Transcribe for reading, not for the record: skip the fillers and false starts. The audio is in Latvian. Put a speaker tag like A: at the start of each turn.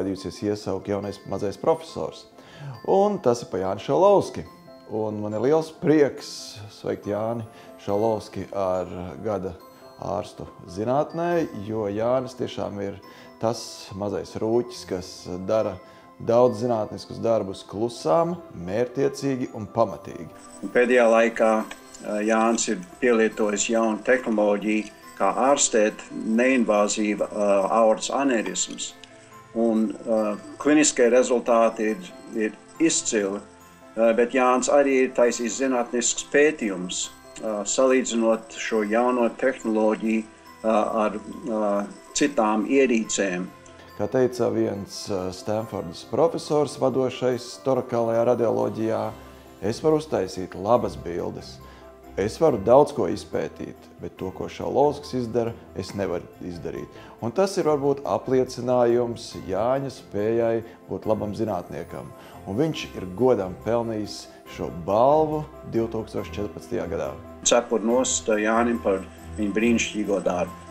A: izrādījusies iesauka jaunais mazais profesors. Un tas ir pa Jāni Šalovski. Un man ir liels prieks sveikt Jāni Šalovski ar gada ārstu zinātnē, jo Jānis tiešām ir tas mazais rūķis, kas dara daudz zinātniskus darbus klusām, mērķtiecīgi un pamatīgi.
B: Pēdējā laikā Jānis ir pielietojis jaunu tehnoloģiju, kā ārstēt neinvāzīva aortas anērisms. Un kliniskie rezultāti ir izcili, bet Jānis arī ir taisījis zinātnisks pētījums, salīdzinot šo jauno tehnoloģiju ar citām ierīcēm.
A: Kā teica viens Stanfordas profesors, vadošais torakālajā radioloģijā, es varu uztaisīt labas bildes. Es varu daudz ko izpētīt, bet to, ko Šalovskis izdara, es nevaru izdarīt. Un tas ir varbūt apliecinājums Jāņa spējai būt labam zinātniekam. Un viņš ir godam pelnījis šo balvu 2014. gadā.
B: Cepur nost Jānim par viņu brīnišķīgo darbu.